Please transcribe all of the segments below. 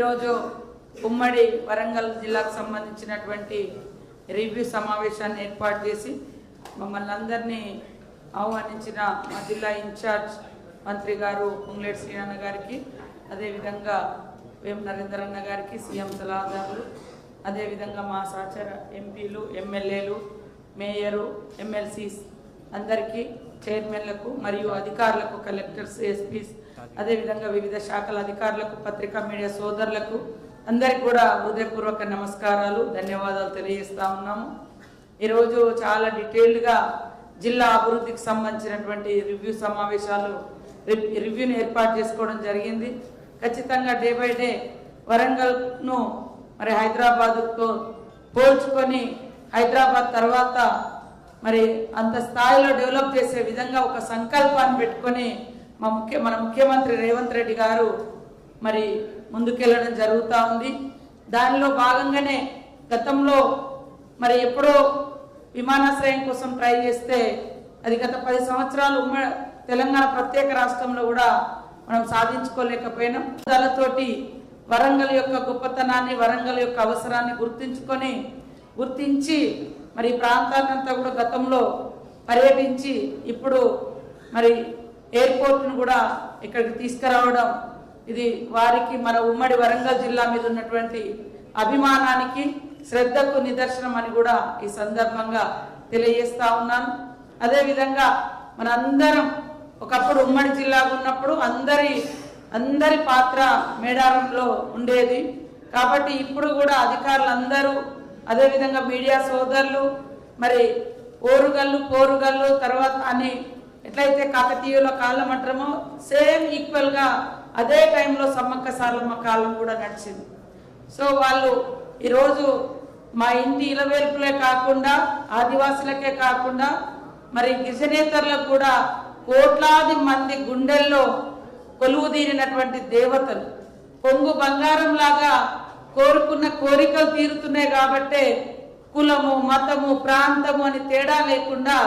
ఈరోజు ఉమ్మడి వరంగల్ జిల్లాకు సంబంధించినటువంటి రివ్యూ సమావేశాన్ని ఏర్పాటు చేసి మమ్మల్ని అందరినీ ఆహ్వానించిన మా జిల్లా ఇన్ఛార్జ్ మంత్రి గారు పొంగులేటి శ్రీనివాస్ గారికి, అదేవిధంగా వేం నరేందర్ అన్న గారికి, సీఎం సలహాదారులు, అదేవిధంగా మా సహచర ఎంపీలు, ఎమ్మెల్యేలు, మేయరు, ఎమ్మెల్సీస్ అందరికీ, చైర్మన్లకు మరియు అధికారులకు, కలెక్టర్స్, ఎస్పీస్, అదేవిధంగా వివిధ శాఖల అధికారులకు, పత్రికా మీడియా సోదరులకు అందరికీ కూడా హృదయపూర్వక నమస్కారాలు, ధన్యవాదాలు తెలియజేస్తా ఉన్నాము. ఈరోజు చాలా డీటెయిల్డ్గా జిల్లా అభివృద్ధికి సంబంధించినటువంటి రివ్యూ సమావేశాలు రివ్యూని ఏర్పాటు చేసుకోవడం జరిగింది. ఖచ్చితంగా డే బై డే వరంగల్ను మరి హైదరాబాద్తో పోల్చుకొని హైదరాబాద్ తర్వాత మరి అంత స్థాయిలో డెవలప్ చేసే విధంగా ఒక సంకల్పాన్ని పెట్టుకొని మన ముఖ్యమంత్రి రేవంత్ రెడ్డి గారు మరి ముందుకెళ్ళడం జరుగుతూ ఉంది. దానిలో భాగంగానే గతంలో మరి ఎప్పుడో విమానాశ్రయం కోసం ట్రై చేస్తే అది గత 10 సంవత్సరాలు తెలంగాణ ప్రత్యేక రాష్ట్రంలో కూడా మనం సాధించుకోలేకపోయినాం. దానితోటి వరంగల్ యొక్క గొప్పతనాన్ని, వరంగల్ యొక్క అవసరాన్ని గుర్తించి మరి ప్రాంతాన్నంతా కూడా గతంలో పర్యటించి ఇప్పుడు మరి ఎయిర్పోర్ట్ను కూడా ఇక్కడికి తీసుకురావడం, ఇది వారికి మన ఉమ్మడి వరంగల్ జిల్లా మీద ఉన్నటువంటి అభిమానానికి, శ్రద్ధకు నిదర్శనం అని కూడా ఈ సందర్భంగా తెలియజేస్తా ఉన్నాను. అదేవిధంగా మనందరం ఒకప్పుడు ఉమ్మడి జిల్లాగా ఉన్నప్పుడు అందరి పాత్ర మేడారంలో ఉండేది. కాబట్టి ఇప్పుడు కూడా అధికారులందరూ, అదేవిధంగా మీడియా సోదరులు మరి ఓరుగల్లు పోరుగల్లు తర్వాత అని ఎట్లయితే కాకతీయుల కాలం అంటామో సేమ్ ఈక్వల్గా అదే టైంలో సమ్మక్క సారలమ్మ కాలం కూడా నడిచింది. సో వాళ్ళు ఈరోజు మా ఇంటి ఇలవేల్పులే కాకుండా, ఆదివాసులకే కాకుండా మరి గిరిజనేతరులకు కూడా కోట్లాది మంది గుండెల్లో కొలువుదీరినటువంటి దేవతలు, పొంగు బంగారం లాగా కోరుకున్న కోరికలు తీరుతున్నాయి. కాబట్టే కులము, మతము, ప్రాంతము అని తేడా లేకుండా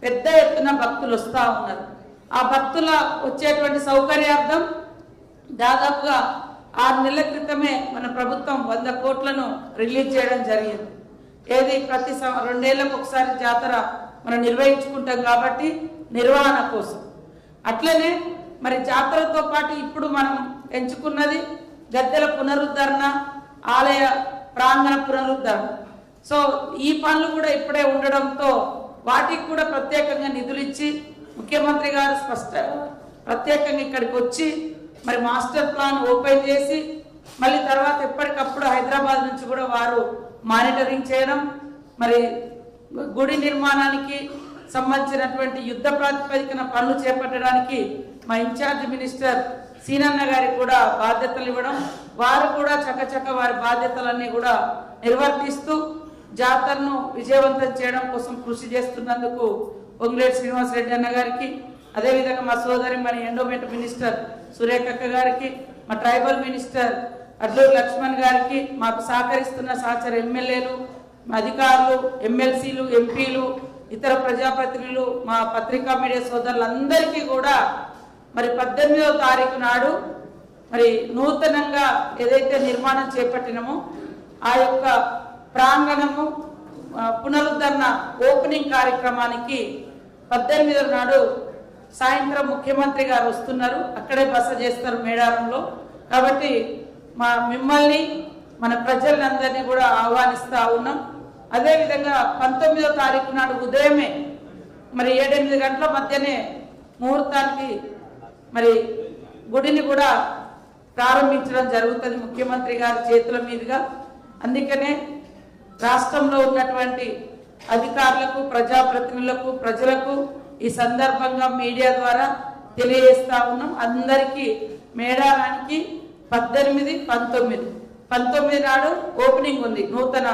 పెద్ద ఎత్తున భక్తులు వస్తూ ఉన్నారు. ఆ భక్తుల వచ్చేటువంటి సౌకర్యార్థం దాదాపుగా 6 నెలల క్రితమే మన ప్రభుత్వం 100 కోట్లను రిలీజ్ చేయడం జరిగింది. ఏది ప్రతి 2 ఏళ్లకు ఒకసారి జాతర మనం నిర్వహించుకుంటాం కాబట్టి నిర్వహణ కోసం. అట్లనే మరి జాతరతో పాటు ఇప్పుడు మనం ఎంచుకున్నది గద్దెల పునరుద్ధరణ, ఆలయ ప్రాంగణ పునరుద్ధరణ. సో ఈ పనులు కూడా ఇప్పుడే ఉండడంతో వాటికి కూడా ప్రత్యేకంగా నిధులు ఇచ్చి ముఖ్యమంత్రి గారు ప్రత్యేకంగా ఇక్కడికి వచ్చి మరి మాస్టర్ ప్లాన్ ఓపెన్ చేసి మళ్ళీ తర్వాత ఎప్పటికప్పుడు హైదరాబాద్ నుంచి కూడా వారు మానిటరింగ్ చేయడం, మరి గుడి నిర్మాణానికి సంబంధించినటువంటి యుద్ధ ప్రాతిపదికన పనులు చేపట్టడానికి మా ఇన్ఛార్జ్ మినిస్టర్ సీనన్న గారికి కూడా బాధ్యతలు ఇవ్వడం, వారు కూడా చకచక వారి బాధ్యతలన్నీ కూడా నిర్వర్తిస్తూ జాతరను విజయవంతం చేయడం కోసం కృషి చేస్తున్నందుకు పొంగులేటి శ్రీనివాస్ రెడ్డి అన్న గారికి, అదేవిధంగా మా సోదరి మన ఎండోమెంట్ మినిస్టర్ సురేఖక్క గారికి, మా ట్రైబల్ మినిస్టర్ అడ్లూరు లక్ష్మణ్ గారికి, మాకు సహకరిస్తున్న సహచర ఎమ్మెల్యేలు, అధికారులు, ఎమ్మెల్సీలు, ఎంపీలు, ఇతర ప్రజాప్రతినిధులు, మా పత్రికా మీడియా సోదరులందరికీ కూడా మరి 18వ తారీఖు నాడు మరి నూతనంగా ఏదైతే నిర్మాణం చేపట్టినామో ఆ యొక్క ప్రాంగణము పునరుద్ధరణ ఓపెనింగ్ కార్యక్రమానికి 18వ నాడు సాయంత్రం ముఖ్యమంత్రి గారు వస్తున్నారు. అక్కడే బస చేస్తారు మేడారంలో. కాబట్టి మిమ్మల్ని మన ప్రజలందరినీ కూడా ఆహ్వానిస్తూ ఉన్నాం. అదేవిధంగా 19వ తారీఖు నాడు ఉదయమే మరి 7-8 గంటల మధ్యనే ముహూర్తానికి మరి గుడిని కూడా ప్రారంభించడం జరుగుతుంది ముఖ్యమంత్రి గారి చేతుల మీదుగా. అందుకనే రాష్ట్రంలో ఉన్నటువంటి అధికారులకు, ప్రజాప్రతినిధులకు, ప్రజలకు ఈ సందర్భంగా మీడియా ద్వారా తెలియజేస్తా ఉన్నాం. అందరికీ మేడారానికి 18, 19 నాడు ఓపెనింగ్ ఉంది. నూతన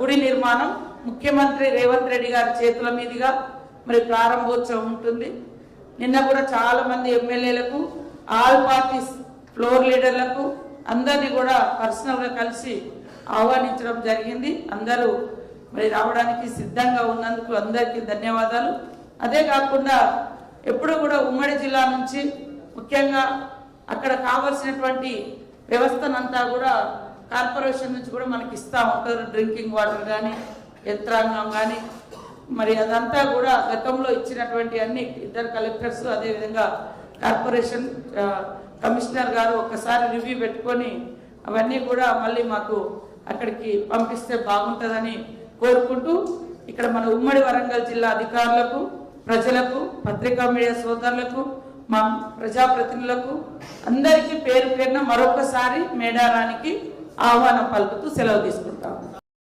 గుడి నిర్మాణం ముఖ్యమంత్రి రేవంత్ రెడ్డి గారి చేతుల మీదుగా మరి ప్రారంభోత్సవం ఉంటుంది. నిన్న కూడా చాలా మంది ఎమ్మెల్యేలకు, ఆల్ పార్టీస్ ఫ్లోర్ లీడర్లకు అందరినీ కూడా పర్సనల్గా కలిసి ఆహ్వానించడం జరిగింది. అందరూ మరి రావడానికి సిద్ధంగా ఉన్నందుకు అందరికీ ధన్యవాదాలు. అదే కాకుండా ఎప్పుడు కూడా ఉమ్మడి జిల్లా నుంచి ముఖ్యంగా అక్కడ కావాల్సినటువంటి వ్యవస్థనంతా కూడా కార్పొరేషన్ నుంచి కూడా మనకి ఇస్తూ ఉంటారు. డ్రింకింగ్ వాటర్ కానీ యంత్రాంగం కానీ మరి అదంతా కూడా గతంలో ఇచ్చినటువంటి అన్ని ఇద్దరు కలెక్టర్స్ అదేవిధంగా కార్పొరేషన్ కమిషనర్ గారు ఒక్కసారి రివ్యూ పెట్టుకొని అవన్నీ కూడా మళ్ళీ మాకు అక్కడికి పంపిస్తే బాగుంటుందని కోరుకుంటూ ఇక్కడ మన ఉమ్మడి వరంగల్ జిల్లా అధికారులకు, ప్రజలకు, పత్రికా మీడియా సోదరులకు, మా ప్రజాప్రతినిధులకు అందరికీ పేరు పేరున మరొకసారి మేడారానికి ఆహ్వానం పలుకుతూ సెలవు తీసుకుంటాం.